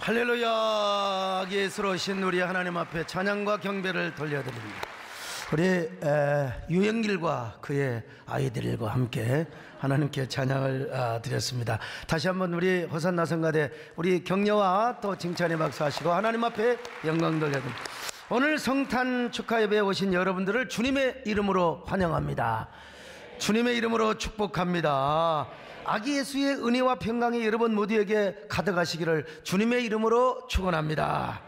할렐루야. 예수로신 우리 하나님 앞에 찬양과 경배를 돌려드립니다. 우리 유영길과 그의 아이들과 함께 하나님께 찬양을 드렸습니다. 다시 한번 우리 호산나 성가대 우리 격려와 또 칭찬의 박수 하시고 하나님 앞에 영광 돌려드립니다. 오늘 성탄 축하 예배에 오신 여러분들을 주님의 이름으로 환영합니다. 주님의 이름으로 축복합니다. 아기 예수의 은혜와 평강이 여러분 모두에게 가득하시기를 주님의 이름으로 축원합니다.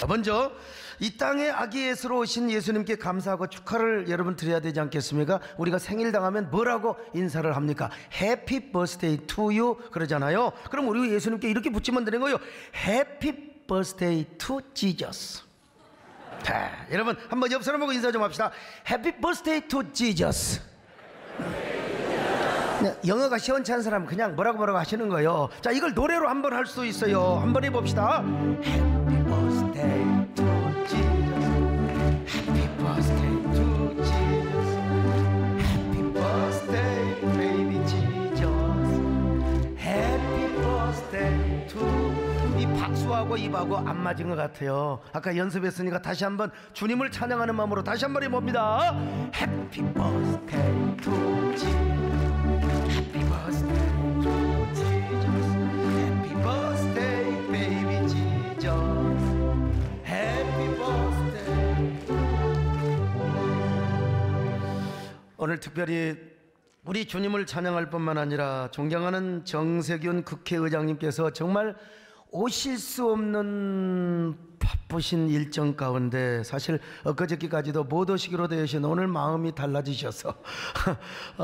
먼저 이 땅에 아기 예수로 오신 예수님께 감사하고 축하를 여러분 드려야 되지 않겠습니까? 우리가 생일 당하면 뭐라고 인사를 합니까? Happy birthday to you 그러잖아요. 그럼 우리 예수님께 이렇게 붙이면 되는 거예요. Happy birthday to Jesus. 자, 여러분 한번 옆 사람 보고 인사 좀 합시다. Happy birthday to Jesus. 영어가 시원찮은 사람은 그냥 뭐라고 하시는 거예요. 자, 이걸 노래로 한번 할 수 있어요. 한번 해봅시다. Happy birthday to Jesus. Happy birthday to Jesus. Happy birthday baby Jesus. Happy birthday to. 이 박수하고 입하고 안 맞은 것 같아요. 아까 연습했으니까 다시 한번 주님을 찬양하는 마음으로 다시 한번 해봅니다. Happy birthday to Jesus. Happy birthday to Jesus. Happy birthday baby Jesus. Happy birthday. 오늘 특별히 우리 주님을 찬양할 뿐만 아니라 존경하는 정세균 국회의장님께서 정말 오실 수 없는 바쁘신 일정 가운데 사실 엊그저께까지도 못 오시기로 되신 오늘 마음이 달라지셔서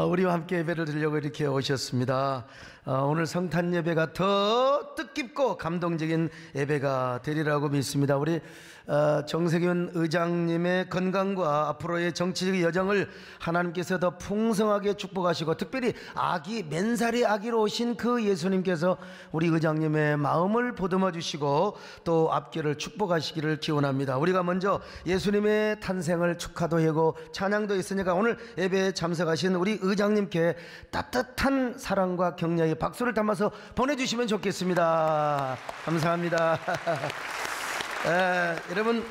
우리와 함께 예배를 드리려고 이렇게 오셨습니다. 오늘 성탄 예배가 더 뜻깊고 감동적인 예배가 되리라고 믿습니다. 우리 정세균 의장님의 건강과 앞으로의 정치적 여정을 하나님께서 더 풍성하게 축복하시고 특별히 아기 맨살의 아기로 오신 그 예수님께서 우리 의장님의 마음을 보듬어 주시고 또 앞길을 축복하시기를 기원합니다. 우리가 먼저 예수님의 탄생을 축하도 하고 찬양도 있으니까 오늘 예배에 참석하신 우리 의장님께 따뜻한 사랑과 격려의 박수를 담아서 보내주시면 좋겠습니다. 감사합니다. 여러분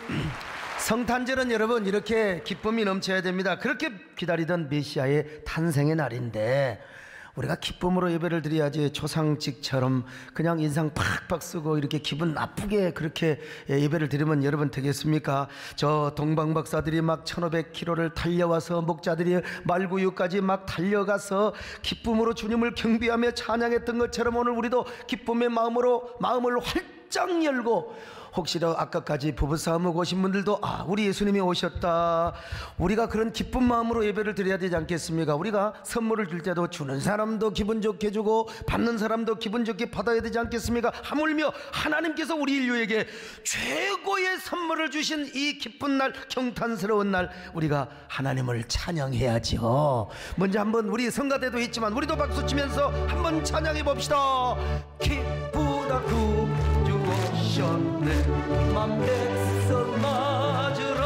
성탄절은 여러분 이렇게 기쁨이 넘쳐야 됩니다. 그렇게 기다리던 메시아의 탄생의 날인데 우리가 기쁨으로 예배를 드려야지 초상집처럼 그냥 인상 팍팍 쓰고 이렇게 기분 나쁘게 그렇게 예배를 드리면 여러분 되겠습니까? 저 동방박사들이 막 1500km를 달려와서 목자들이 말구유까지 막 달려가서 기쁨으로 주님을 경배하며 찬양했던 것처럼 오늘 우리도 기쁨의 마음으로 마음을 활짝 열고 혹시라도 아까까지 부부싸움하고 오신 분들도 우리 예수님이 오셨다, 우리가 그런 기쁜 마음으로 예배를 드려야 되지 않겠습니까? 우리가 선물을 줄 때도 주는 사람도 기분 좋게 주고 받는 사람도 기분 좋게 받아야 되지 않겠습니까? 하물며 하나님께서 우리 인류에게 최고의 선물을 주신 이 기쁜 날, 경탄스러운 날 우리가 하나님을 찬양해야죠. 먼저 한번 우리 성가대도 있지만 우리도 박수치면서 한번 찬양해 봅시다. 기쁘다 구주 오셨네 맘 백성 맞으라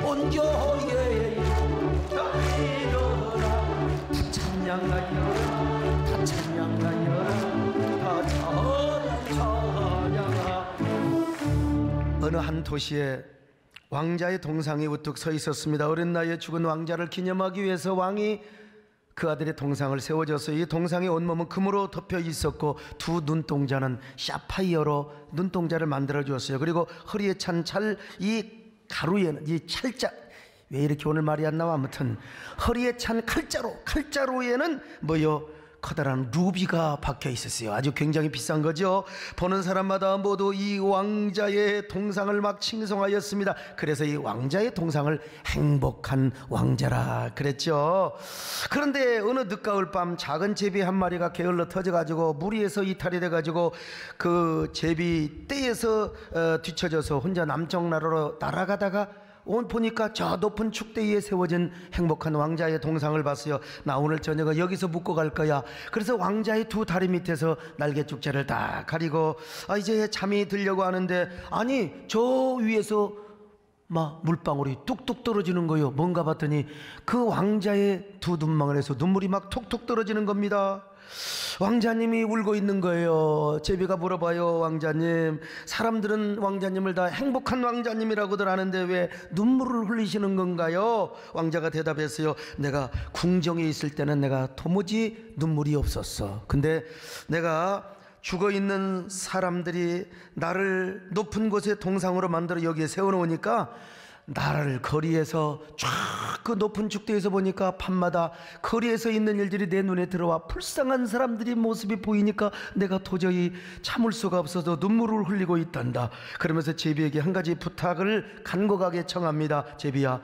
온 교회에 다 일어나 다 찬양하여라 다 찬양하여라 다 찬양하. 어느 한 도시에 왕자의 동상이 우뚝 서 있었습니다. 어린 나이에 죽은 왕자를 기념하기 위해서 왕이 그 아들의 동상을 세워줘서 이 동상의 온몸은 금으로 덮여 있었고 두 눈동자는 샤파이어로 눈동자를 만들어 주었어요. 그리고 허리에 찬 이 가루에는 이 찰자, 왜 이렇게 오늘 말이 안 나와? 아무튼 허리에 찬 칼자루에는 뭐요? 커다란 루비가 박혀 있었어요. 아주 굉장히 비싼 거죠. 보는 사람마다 모두 이 왕자의 동상을 막 칭송하였습니다. 그래서 이 왕자의 동상을 행복한 왕자라 그랬죠. 그런데 어느 늦가을 밤 작은 제비 한 마리가 게을러 터져가지고 무리에서 이탈이 돼가지고 그 제비 떼에서 뒤쳐져서 혼자 남쪽 나라로 날아가다가 보니까 저 높은 축대 위에 세워진 행복한 왕자의 동상을 봤어요. 나 오늘 저녁에 여기서 묵고 갈 거야. 그래서 왕자의 두 다리 밑에서 날개축제를 다 가리고 이제 잠이 들려고 하는데 아니 저 위에서 막 물방울이 뚝뚝 떨어지는 거예요. 뭔가 봤더니 그 왕자의 두 눈망울에서 눈물이 막 톡톡 떨어지는 겁니다. 왕자님이 울고 있는 거예요. 제비가 물어봐요. 왕자님, 사람들은 왕자님을 다 행복한 왕자님이라고들 하는데 왜 눈물을 흘리시는 건가요? 왕자가 대답했어요. 내가 궁정에 있을 때는 내가 도무지 눈물이 없었어. 근데 내가 죽어있는 사람들이 나를 높은 곳에 동상으로 만들어 여기에 세워놓으니까 나를 거리에서 쫙 그 높은 축대에서 보니까 밤마다 거리에서 있는 일들이 내 눈에 들어와 불쌍한 사람들이 모습이 보이니까 내가 도저히 참을 수가 없어서 눈물을 흘리고 있단다. 그러면서 제비에게 한 가지 부탁을 간곡하게 청합니다. 제비야,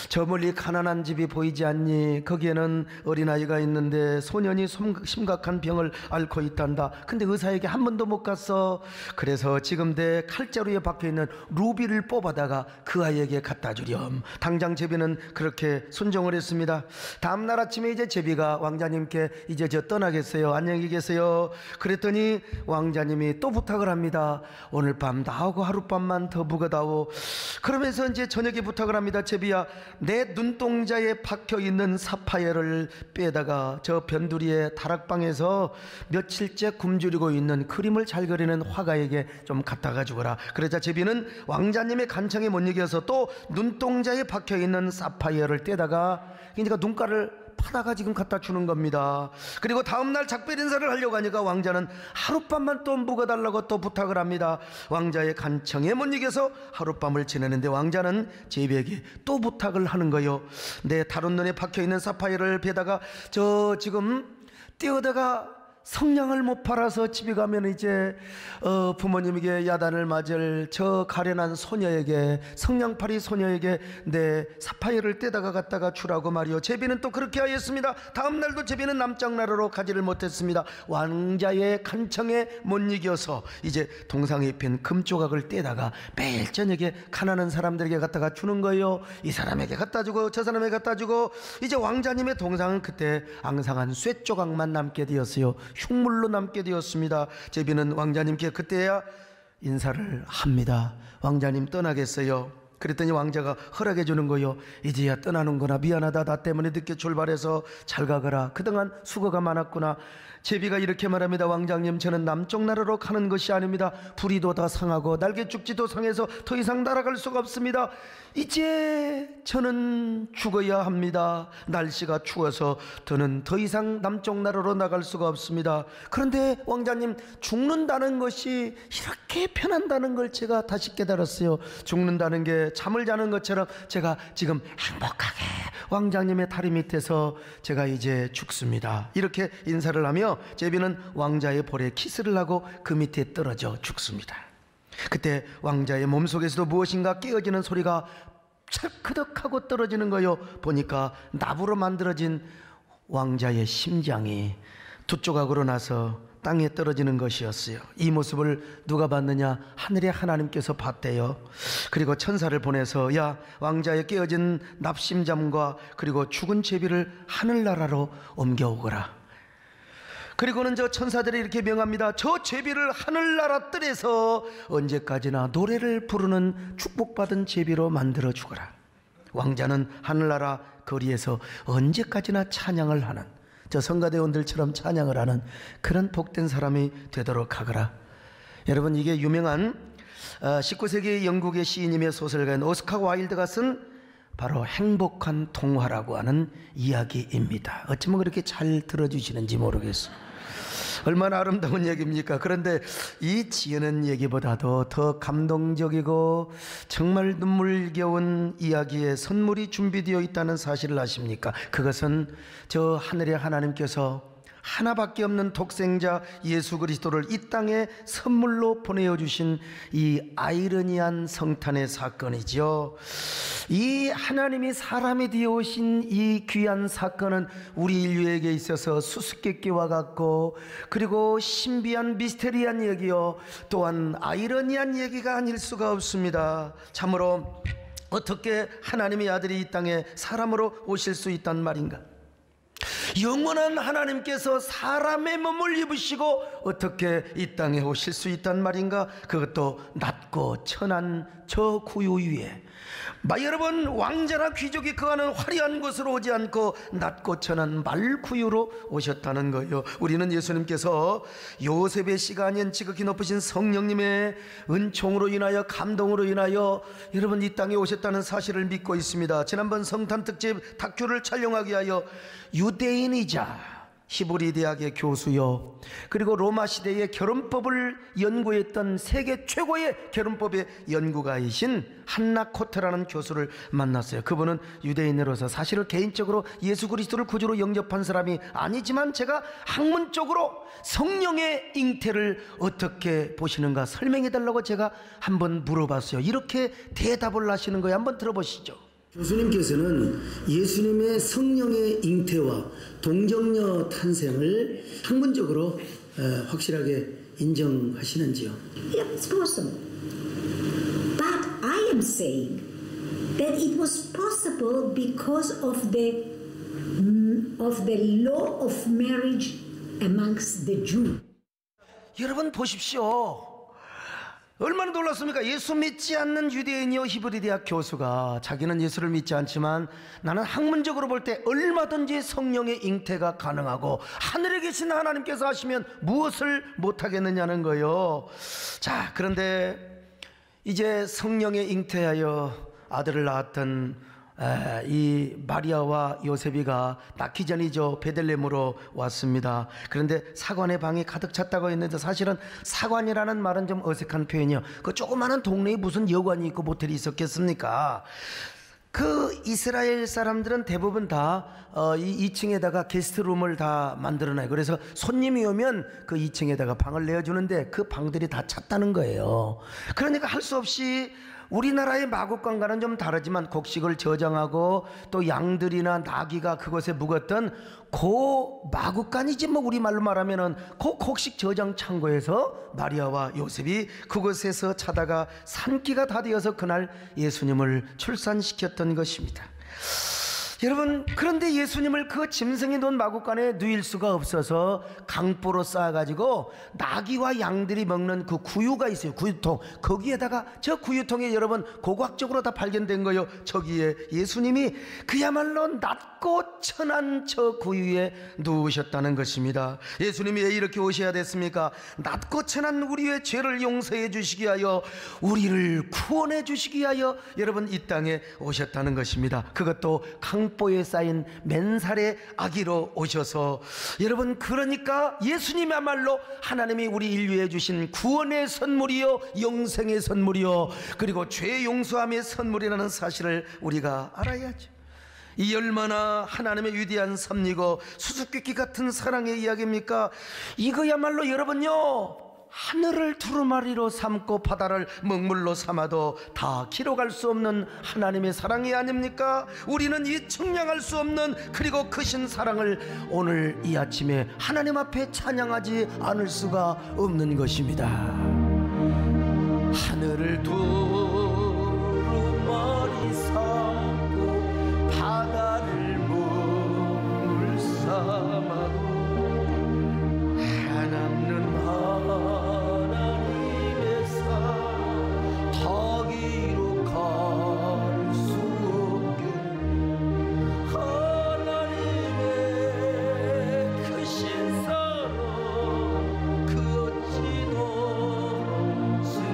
저 멀리 가난한 집이 보이지 않니? 거기에는 어린아이가 있는데 소년이 심각한 병을 앓고 있단다. 근데 의사에게 한 번도 못 갔어. 그래서 지금 내 칼자루에 박혀있는 루비를 뽑아다가 그 아이에게 갖다 주렴. 당장 제비는 그렇게 순종을 했습니다. 다음날 아침에 이제 제비가 왕자님께 이제 저 떠나겠어요. 안녕히 계세요. 그랬더니 왕자님이 또 부탁을 합니다. 오늘 밤 나하고 하룻밤만 더 묵어다오. 그러면서 이제 저녁에 부탁을 합니다. 제비야, 내 눈동자에 박혀있는 사파이어를 빼다가 저 변두리의 다락방에서 며칠째 굶주리고 있는 그림을 잘 그리는 화가에게 좀 갖다가 주거라. 그러자 제비는 왕자님의 간청에 못 이겨서 또 눈동자에 박혀있는 사파이어를 떼다가 그러니까 눈가를 파다가 지금 갖다 주는 겁니다. 그리고 다음날 작별 인사를 하려고 하니까 왕자는 하룻밤만 또 묵어달라고 또 부탁을 합니다. 왕자의 간청에 못 이겨서 하룻밤을 지내는데 왕자는 제비에게 또 부탁을 하는 거예요. 내 다른 눈에 박혀있는 사파이어를 베다가 저 지금 떼어다가 성냥을 못 팔아서 집에 가면 이제 부모님에게 야단을 맞을 저 가련한 소녀에게, 성냥팔이 소녀에게 내 사파이어를 떼다가 갖다가 주라고 말이요. 제비는 또 그렇게 하였습니다. 다음날도 제비는 남장나라로 가지를 못했습니다. 왕자의 간청에 못 이겨서 이제 동상에 입힌 금조각을 떼다가 매일 저녁에 가난한 사람들에게 갖다가 주는 거예요. 이 사람에게 갖다 주고 저 사람에게 갖다 주고 이제 왕자님의 동상은 그때 앙상한 쇠조각만 남게 되었어요. 흉물로 남게 되었습니다. 제비는 왕자님께 그때야 인사를 합니다. 왕자님 떠나겠어요. 그랬더니 왕자가 허락해 주는 거요. 이제야 떠나는구나. 미안하다. 나 때문에 늦게 출발해서 잘 가거라. 그동안 수고가 많았구나. 제비가 이렇게 말합니다. 왕장님, 저는 남쪽 나라로 가는 것이 아닙니다. 부리도 다 상하고 날개죽지도 상해서 더 이상 날아갈 수가 없습니다. 이제 저는 죽어야 합니다. 날씨가 추워서 저는 더 이상 남쪽 나라로 나갈 수가 없습니다. 그런데 왕자님, 죽는다는 것이 이렇게 편한다는 걸 제가 다시 깨달았어요. 죽는다는 게 잠을 자는 것처럼 제가 지금 행복하게 왕장님의 다리 밑에서 제가 이제 죽습니다. 이렇게 인사를 하며 제비는 왕자의 볼에 키스를 하고 그 밑에 떨어져 죽습니다. 그때 왕자의 몸속에서도 무엇인가 깨어지는 소리가 철크덕하고 떨어지는 거요. 보니까 나무로 만들어진 왕자의 심장이 두 조각으로 나서 땅에 떨어지는 것이었어요. 이 모습을 누가 봤느냐? 하늘의 하나님께서 봤대요. 그리고 천사를 보내서 야, 왕자의 깨어진 납심잠과 그리고 죽은 제비를 하늘나라로 옮겨오거라. 그리고는 저 천사들이 이렇게 명합니다. 저 제비를 하늘나라 뜰에서 언제까지나 노래를 부르는 축복받은 제비로 만들어 주거라. 왕자는 하늘나라 거리에서 언제까지나 찬양을 하는, 저 성가대원들처럼 찬양을 하는 그런 복된 사람이 되도록 하거라. 여러분, 이게 유명한 19세기 영국의 시인임의 소설가인 오스카 와일드가 쓴 바로 행복한 동화라고 하는 이야기입니다. 어쩌면 그렇게 잘 들어주시는지 모르겠어요. 얼마나 아름다운 얘기입니까? 그런데 이 지어낸 얘기보다도 더 감동적이고 정말 눈물겨운 이야기에 선물이 준비되어 있다는 사실을 아십니까? 그것은 저 하늘의 하나님께서 하나밖에 없는 독생자 예수 그리스도를 이 땅에 선물로 보내주신 이 아이러니한 성탄의 사건이죠. 이 하나님이 사람이 되어 오신 이 귀한 사건은 우리 인류에게 있어서 수수께끼와 같고, 그리고 신비한 미스테리한 얘기요, 또한 아이러니한 얘기가 아닐 수가 없습니다. 참으로 어떻게 하나님의 아들이 이 땅에 사람으로 오실 수 있단 말인가? 영원한 하나님께서 사람의 몸을 입으시고 어떻게 이 땅에 오실 수 있단 말인가? 그것도 낮고 천한 저 구유 위에. 여러분, 왕자나 귀족이 거하는 화려한 곳으로 오지 않고 낮고 천한 말구유로 오셨다는 거예요. 우리는 예수님께서 요셉의 씨가 아닌 지극히 높으신 성령님의 은총으로 인하여, 감동으로 인하여 여러분 이 땅에 오셨다는 사실을 믿고 있습니다. 지난번 성탄 특집 다큐를 촬영하기 위하여 유대인이자 히브리 대학의 교수요, 그리고 로마 시대의 결혼법을 연구했던 세계 최고의 결혼법의 연구가이신 한나 코트라는 교수를 만났어요. 그분은 유대인으로서 사실은 개인적으로 예수 그리스도를 구주로 영접한 사람이 아니지만, 제가 학문적으로 성령의 잉태를 어떻게 보시는가 설명해 달라고 제가 한번 물어봤어요. 이렇게 대답을 하시는 거예요. 한번 들어보시죠. 교수님께서는 예수님의 성령의 잉태와 동정녀 탄생을 학문적으로 확실하게 인정하시는지요? It's possible. But I am saying that it was possible because of the law of marriage amongst the Jews. 여러분 보십시오. 얼마나 놀랐습니까? 예수 믿지 않는 유대인이요 히브리 대학 교수가 자기는 예수를 믿지 않지만 나는 학문적으로 볼 때 얼마든지 성령의 잉태가 가능하고 하늘에 계신 하나님께서 하시면 무엇을 못하겠느냐는 거예요. 자, 그런데 이제 성령의 잉태하여 아들을 낳았던 이 마리아와 요셉이가 낳기 전이죠. 베들레헴으로 왔습니다. 그런데 사관의 방이 가득 찼다고 했는데, 사실은 사관이라는 말은 좀 어색한 표현이요. 그 조그마한 동네에 무슨 여관이 있고 모텔이 있었겠습니까? 그 이스라엘 사람들은 대부분 다 이 2층에다가 게스트룸을 다 만들어놔요. 그래서 손님이 오면 그 2층에다가 방을 내어주는데 그 방들이 다 찼다는 거예요. 그러니까 할 수 없이 우리나라의 마곡간과는 좀 다르지만 곡식을 저장하고 또 양들이나 나귀가 그곳에 묵었던 그 마곡간이지 뭐 우리말로 말하면은 그 곡식 저장 창고에서 마리아와 요셉이 그곳에서 자다가 산기가 다 되어서 그날 예수님을 출산시켰던 것입니다. 여러분, 그런데 예수님을 그 짐승이 놓은 마구간에 누일 수가 없어서 강보로 쌓아가지고 나귀와 양들이 먹는 그 구유가 있어요. 구유통. 거기에다가 저 구유통에 여러분 고고학적으로 다 발견된 거예요. 저기에 예수님이 그야말로 낮고 천한 저 구유에 누우셨다는 것입니다. 예수님이 왜 이렇게 오셔야 됐습니까? 낮고 천한 우리의 죄를 용서해 주시기 위하여, 우리를 구원해 주시기 위하여 여러분 이 땅에 오셨다는 것입니다. 그것도 강보에 쌓인 맨살의 아기로 오셔서, 여러분 그러니까 예수님이야말로 하나님이 우리 인류에 주신 구원의 선물이요 영생의 선물이요 그리고 죄 용서함의 선물이라는 사실을 우리가 알아야죠. 이 얼마나 하나님의 위대한 섭리고 수수께끼 같은 사랑의 이야기입니까? 이거야말로 여러분요, 하늘을 두루마리로 삼고 바다를 먹물로 삼아도 다 기록할 수 없는 하나님의 사랑이 아닙니까? 우리는 이 측량할 수 없는 그리고 크신 사랑을 오늘 이 아침에 하나님 앞에 찬양하지 않을 수가 없는 것입니다. 하늘을 두루마리 삼고 바다를 먹물 삼아도 하나님은 하나님의 사랑 더 기록할 수 없게 하나님의 크신 사랑 그 어찌 넘칠까.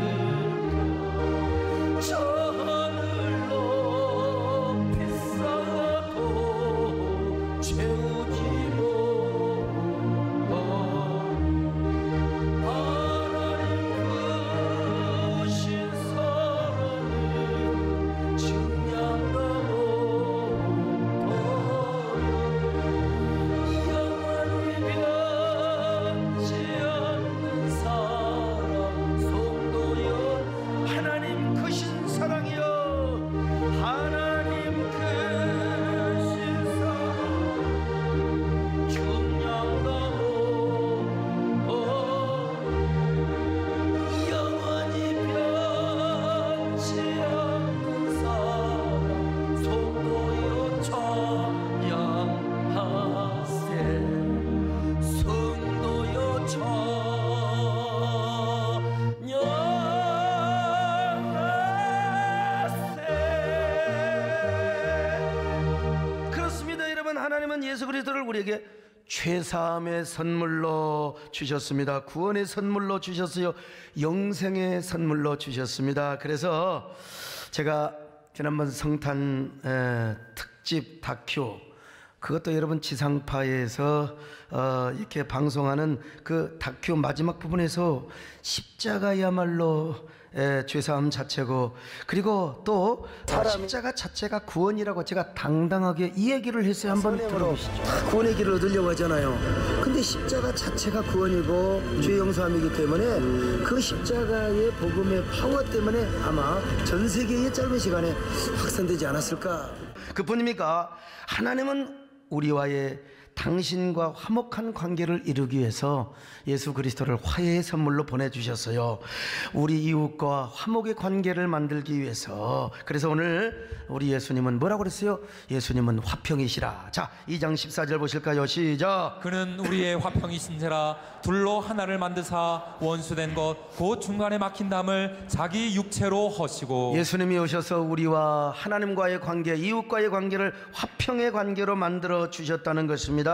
여러분, 하나님은 예수 그리스도를 우리에게 죄사함의 선물로 주셨습니다. 구원의 선물로 주셨어요. 영생의 선물로 주셨습니다. 그래서 제가 지난번 성탄 특집 다큐, 그것도 여러분 지상파에서 이렇게 방송하는 그 다큐 마지막 부분에서 십자가야말로 죄사함 자체고, 그리고 또 십자가 자체가 구원이라고 제가 당당하게 이 얘기를 했어요. 한번 들어보시죠. 구원의 길을 얻으려고 하잖아요. 근데 십자가 자체가 구원이고 죄 용서함이기 때문에 그 십자가의 복음의 파워 때문에 아마 전 세계의 짧은 시간에 확산되지 않았을까. 그뿐입니까? 하나님은 우리와의 당신과 화목한 관계를 이루기 위해서 예수 그리스도를 화해의 선물로 보내주셨어요. 우리 이웃과 화목의 관계를 만들기 위해서. 그래서 오늘 우리 예수님은 뭐라고 그랬어요? 예수님은 화평이시라. 자, 2장 14절 보실까요? 시작. 그는 우리의 화평이신지라 둘로 하나를 만드사 원수된 것 곧 중간에 막힌 담을 자기 육체로 허시고. 예수님이 오셔서 우리와 하나님과의 관계, 이웃과의 관계를 화평의 관계로 만들어 주셨다는 것입니다.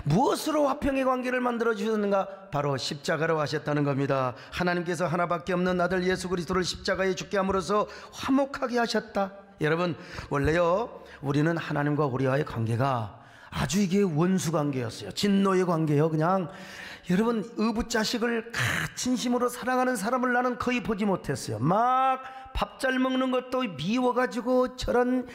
무엇으로 화평의 관계를 만들어 주셨는가? 바로 십자가로 하셨다는 겁니다. 하나님께서 하나밖에 없는 아들 예수 그리스도를 십자가에 죽게 함으로써 화목하게 하셨다. 여러분, 원래요, 우리는 하나님과 우리와의 관계가 아주 이게 원수 관계였어요. 진노의 관계요. 그냥 여러분, 의붓자식을 진심으로 사랑하는 사람을 나는 거의 보지 못했어요. 막 밥 잘 먹는 것도 미워가지고 저런,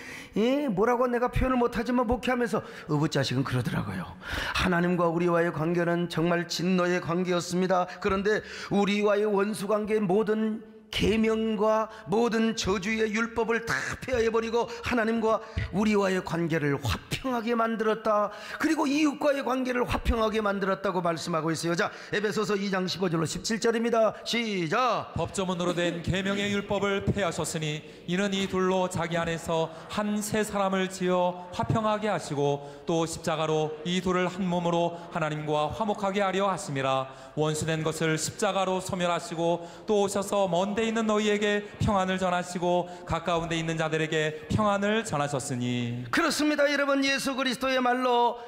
뭐라고 내가 표현을 못하지만 목회하면서 의붓자식은 그러더라고요. 하나님과 우리와의 관계는 정말 진노의 관계였습니다. 그런데 우리와의 원수 관계의 모든 계명과 모든 저주의 율법을 다 폐하해버리고 하나님과 우리와의 관계를 화평하게 만들었다. 그리고 이웃과의 관계를 화평하게 만들었다고 말씀하고 있어요. 자, 에베소서 2장 15절로 17절입니다. 시작. 법조문으로 된 계명의 율법을 폐하셨으니 이는 이 둘로 자기 안에서 한 새 사람을 지어 화평하게 하시고 또 십자가로 이 둘을 한 몸으로 하나님과 화목하게 하려 하심이라. 원수된 것을 십자가로 소멸하시고 또 오셔서 먼 데 있는 너희에게 평안을 전하시고 가까운 데 있는 자들에게 평안을 전하셨으니. 그렇습니다. 여러분, 예수 그리스도의 말로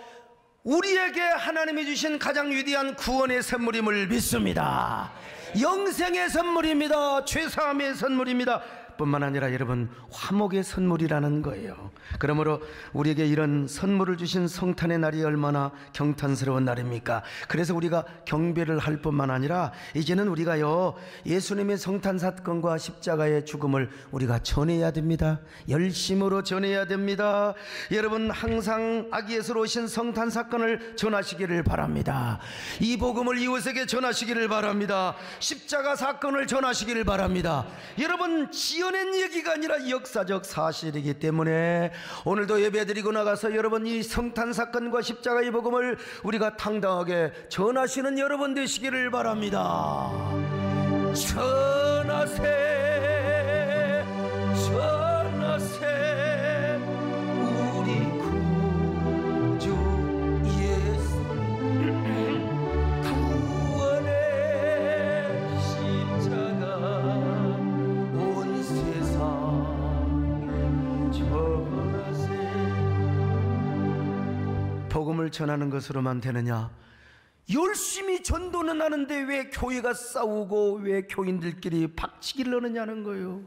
우리에게 하나님이 주신 가장 위대한 구원의 선물임을 믿습니다. 영생의 선물입니다. 죄사함의 선물입니다. 뿐만 아니라 여러분, 화목의 선물이라는 거예요. 그러므로 우리에게 이런 선물을 주신 성탄의 날이 얼마나 경탄스러운 날입니까? 그래서 우리가 경배를 할 뿐만 아니라 이제는 우리가요, 예수님의 성탄 사건과 십자가의 죽음을 우리가 전해야 됩니다. 열심으로 전해야 됩니다. 여러분, 항상 아기 예수로 오신 성탄 사건을 전하시기를 바랍니다. 이 복음을 이웃에게 전하시기를 바랍니다. 십자가 사건을 전하시기를 바랍니다. 여러분, 지어낸 얘기가 아니라 역사적 사실이기 때문에 오늘도 예배드리고 나가서 여러분, 이 성탄 사건과 십자가의 복음을 우리가 당당하게 전하시는 여러분 되시기를 바랍니다. 전하세, 전하세, 우리 구주 예수 구원의 십자가 온 세상에 전하세. 복음을 전하는 것으로만 되느냐? 열심히 전도는 하는데 왜 교회가 싸우고 왜 교인들끼리 박치기를 하느냐는 거예요.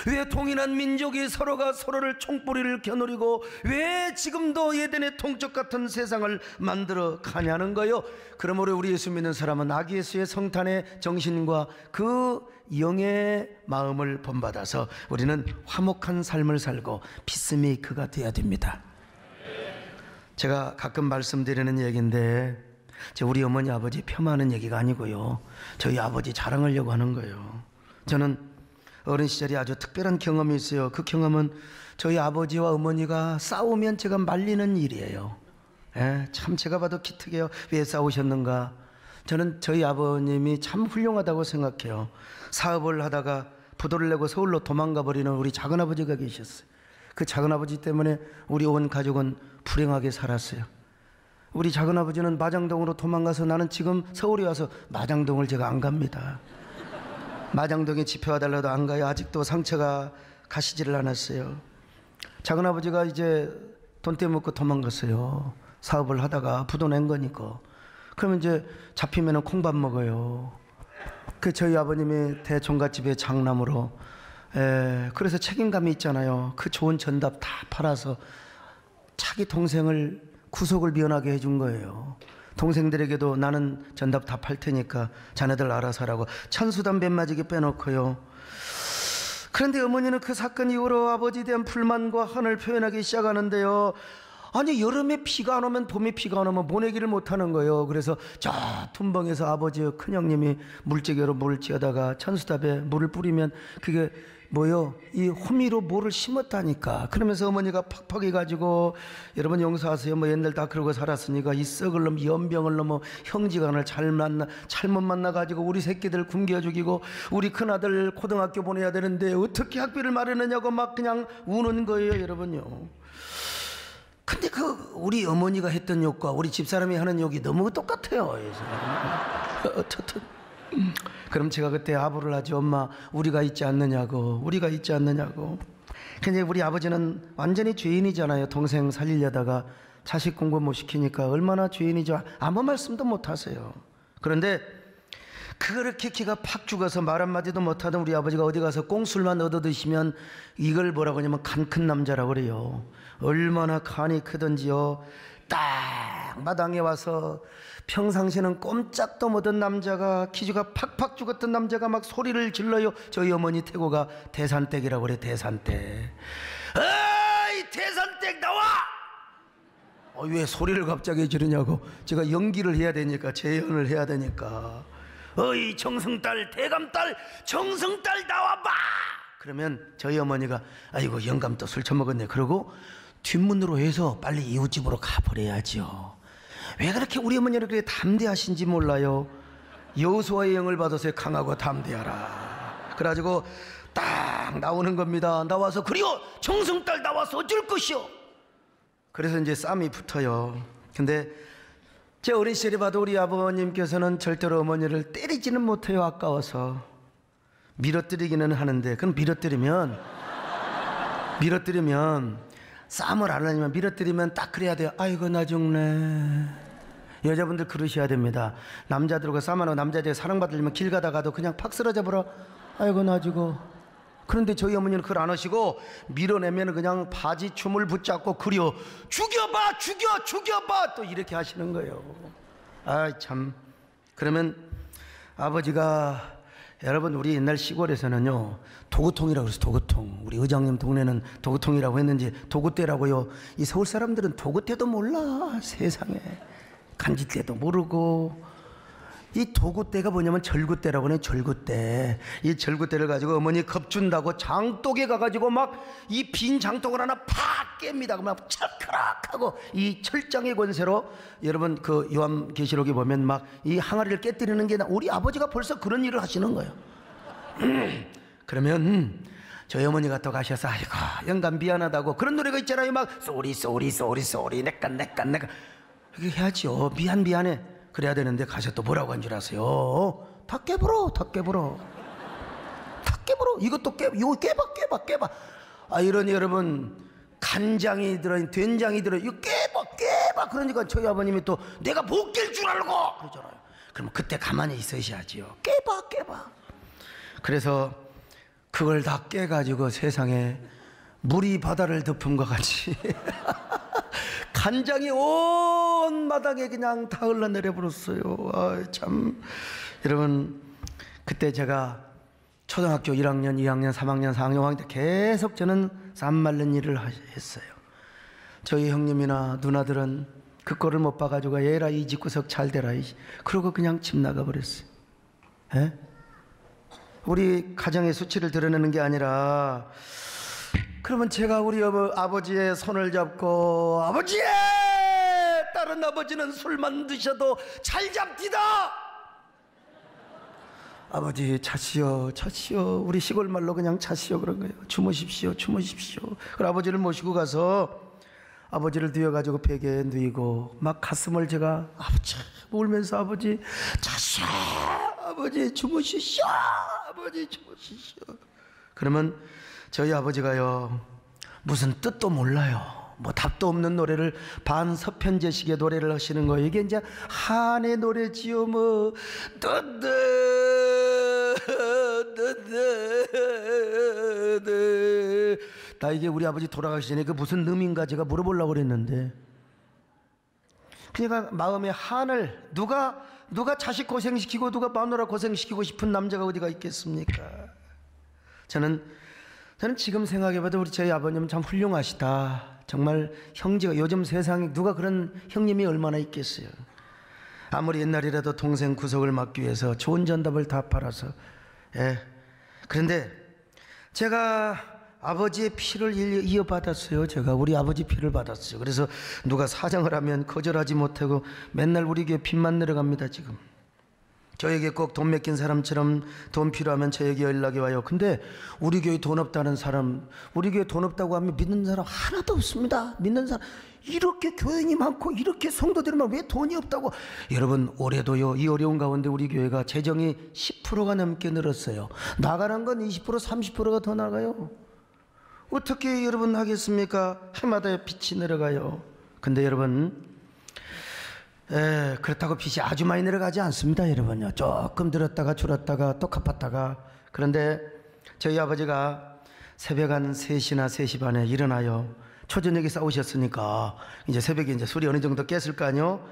왜 동일한 민족이 서로가 서로를 총뿌리를 겨누리고 왜 지금도 예덴의 통쪽 같은 세상을 만들어 가냐는 거예요. 그러므로 우리 예수 믿는 사람은 아기 예수의 성탄의 정신과 그 영의 마음을 본받아서 우리는 화목한 삶을 살고 피스메이커가 돼야 됩니다. 제가 가끔 말씀드리는 얘기인데, 우리 어머니 아버지 폄하하는 얘기가 아니고요, 저희 아버지 자랑하려고 하는 거예요. 저는 어린 시절에 아주 특별한 경험이 있어요. 그 경험은 저희 아버지와 어머니가 싸우면 제가 말리는 일이에요. 참 제가 봐도 기특해요. 왜 싸우셨는가? 저는 저희 아버님이 참 훌륭하다고 생각해요. 사업을 하다가 부도를 내고 서울로 도망가 버리는 우리 작은아버지가 계셨어요. 그 작은아버지 때문에 우리 온 가족은 불행하게 살았어요. 우리 작은아버지는 마장동으로 도망가서 나는 지금 서울에 와서 마장동을 제가 안 갑니다. 마장동에 집회와달라도 안 가요. 아직도 상처가 가시지를 않았어요. 작은아버지가 이제 돈 떼먹고 도망갔어요. 사업을 하다가 부도 낸 거니까. 그러면 이제 잡히면 콩밥 먹어요. 그 저희 아버님이 대종갓집의 장남으로, 그래서 책임감이 있잖아요. 그 좋은 전답 다 팔아서 자기 동생을 구속을 미연하게 해준 거예요. 동생들에게도 나는 전답 다 팔 테니까 자네들 알아서 하라고 찬수담 뱃맞이게 빼놓고요. 그런데 어머니는 그 사건 이후로 아버지에 대한 불만과 한을 표현하기 시작하는데요. 아니, 여름에 비가 안 오면 봄에 비가 안 오면 보내기를 못하는 거예요. 그래서 저 둔벙에서 아버지의 큰형님이 물재기로 물을 찌어다가 찬수답에 물을 뿌리면 그게 뭐요? 이 호미로 뭐를 심었다니까. 그러면서 어머니가 팍팍 해가지고, 여러분 용서하세요. 뭐 옛날 다 그러고 살았으니까 이 썩을 놈 연병을 넘어 형제간을 잘못 만나가지고 우리 새끼들 굶겨 죽이고 우리 큰아들 고등학교 보내야 되는데 어떻게 학비를 마련하냐고 막 그냥 우는 거예요, 여러분요. 근데 그 우리 어머니가 했던 욕과 우리 집사람이 하는 욕이 너무 똑같아요. 어쨌든 그럼 제가 그때 아부를 하지. 엄마, 우리가 있지 않느냐고. 근데 우리 아버지는 완전히 죄인이잖아요. 동생 살리려다가 자식 공부 못 시키니까 얼마나 죄인이죠. 아무 말씀도 못 하세요. 그런데 그렇게 기가 팍 죽어서 말 한마디도 못하던 우리 아버지가 어디 가서 꽁술만 얻어 드시면 이걸 뭐라고 하냐면 간 큰 남자라고 그래요. 얼마나 간이 크든지요. 딱 마당에 와서 평상시에는 꼼짝도 못한 남자가, 기주가 팍팍 죽었던 남자가 막 소리를 질러요. 저희 어머니 태고가 대산댁이라고 그래. 대산댁. 어이 대산댁 나와! 왜 소리를 갑자기 지르냐고. 제가 연기를 해야 되니까, 재연을 해야 되니까. 어이 정승딸, 대감딸, 정승딸 나와봐! 그러면 저희 어머니가 아이고 영감 또 술 처먹었네. 그러고 뒷문으로 해서 빨리 이웃집으로 가버려야죠. 왜 그렇게 우리 어머니는 그렇게 담대하신지 몰라요. 여호수아의 영을 받아서 강하고 담대하라. 그래가지고 딱 나오는 겁니다. 나와서 그리고 정승딸 나와서 어쩔 것이오. 그래서 이제 싸움이 붙어요. 근데 제 어린 시절에 봐도 우리 아버님께서는 절대로 어머니를 때리지는 못해요. 아까워서. 밀어뜨리기는 하는데, 그럼 밀어뜨리면 싸움을 안 하지만 밀어뜨리면 딱 그래야 돼요. 아이고 나 죽네. 여자분들 그러셔야 됩니다. 남자들과 싸움하고 남자들에게 사랑받으려면 길 가다가도 그냥 팍 쓰러져 버려. 아이고 나 죽어. 그런데 저희 어머니는 그걸 안 하시고 밀어내면 그냥 바지 춤을 붙잡고 그려 죽여봐 죽여봐 또 이렇게 하시는 거예요. 아 참. 그러면 아버지가, 여러분 우리 옛날 시골에서는요 도구통이라고 그래서 도구통, 우리 의장님 동네는 도구통이라고 했는지 도구대라고요. 이 서울 사람들은 도구대도 몰라. 세상에. 간지대도 모르고. 이 도구대가 뭐냐면 절구대라고 해요. 절구대. 이 절구대를 가지고 어머니 겁준다고 장독에 가가지고 막 이 빈 장독을 하나 팍 깹니다. 막 찰크락하고 이 철장의 권세로, 여러분 그 요한계시록에 보면 막 이 항아리를 깨뜨리는 게 우리 아버지가 벌써 그런 일을 하시는 거예요. 그러면 저희 어머니가 또 가셔서 아이고 영감 미안하다고, 그런 노래가 있잖아요. 막 쏘리 내까 이렇게 해야죠. 미안해 그래야 되는데 가서 또 뭐라고 한 줄 아세요? 다 깨불어. 이것도 이거 깨봐. 아 이러니 여러분 간장이 들어, 된장이 들어, 이거 깨봐. 그러니까 저희 아버님이 또 내가 못 깰 줄 알고 그러잖아요. 그럼 그때 가만히 있으셔야지요. 깨봐. 그래서 그걸 다 깨가지고 세상에 물이 바다를 덮음과 같이 간장이 온 마당에 그냥 다 흘러내려 버렸어요. 아, 참. 여러분 그때 제가 초등학교 1학년, 2학년, 3학년, 4학년, 5학년 때 계속 저는 쌈 말른 일을 했어요. 저희 형님이나 누나들은 그 꼴을 못 봐가지고 얘라 이 집구석 잘 되라 그러고 그냥 집 나가버렸어요. 에? 우리 가정의 수치를 드러내는 게 아니라, 그러면 제가 우리 아버지의 손을 잡고 아버지! 다른 아버지는 술만 드셔도 잘 잡디다! 아버지 차시오. 우리 시골 말로 그냥 차시오 그런 거예요. 주무십시오. 그럼 아버지를 모시고 가서 아버지를 누워가지고 베개에 누이고 막 가슴을 제가 아버지 울면서 아버지 차시오. 아버지 주무시시오. 그러면 저희 아버지가요 무슨 뜻도 몰라요. 뭐 답도 없는 노래를 반서편제식의 노래를 하시는 거예요. 이게 이제 한의 노래지요. 뭐 나 이게 우리 아버지 돌아가시기 전에 그 무슨 놈인가 제가 물어보려고 그랬는데, 그러니까 마음의 한을 누가 자식 고생시키고 누가 마누라 고생시키고 싶은 남자가 어디가 있겠습니까? 저는 지금 생각해봐도 우리 저희 아버님은 참 훌륭하시다. 정말 형제가, 요즘 세상에 누가 그런 형님이 얼마나 있겠어요. 아무리 옛날이라도 동생 구속을 막기 위해서 좋은 전답을 다 팔아서, 예. 그런데 제가 아버지의 피를 이어받았어요. 제가 우리 아버지 피를 받았어요. 그래서 누가 사정을 하면 거절하지 못하고 맨날 우리 교회 빚만 내려갑니다. 지금 저에게 꼭 돈 맡긴 사람처럼 돈 필요하면 저에게 연락이 와요. 근데 우리 교회 돈 없다는 사람, 우리 교회 돈 없다고 하면 믿는 사람 하나도 없습니다. 믿는 사람, 이렇게 교인이 많고 이렇게 성도들이 많고 왜 돈이 없다고. 여러분, 올해도요, 이 어려운 가운데 우리 교회가 재정이 10%가 넘게 늘었어요. 나가는 건 20% 30%가 더 나가요. 어떻게 여러분 하겠습니까? 해마다 빚이 내려가요. 근데 여러분, 그렇다고 빚이 아주 많이 내려가지 않습니다. 여러분요, 조금 들었다가 줄었다가 또 갚았다가. 그런데 저희 아버지가 새벽 한 3시나 3시 반에 일어나요. 초저녁에 싸우셨으니까 이제 새벽에 이제 술이 어느 정도 깼을 거 아니요.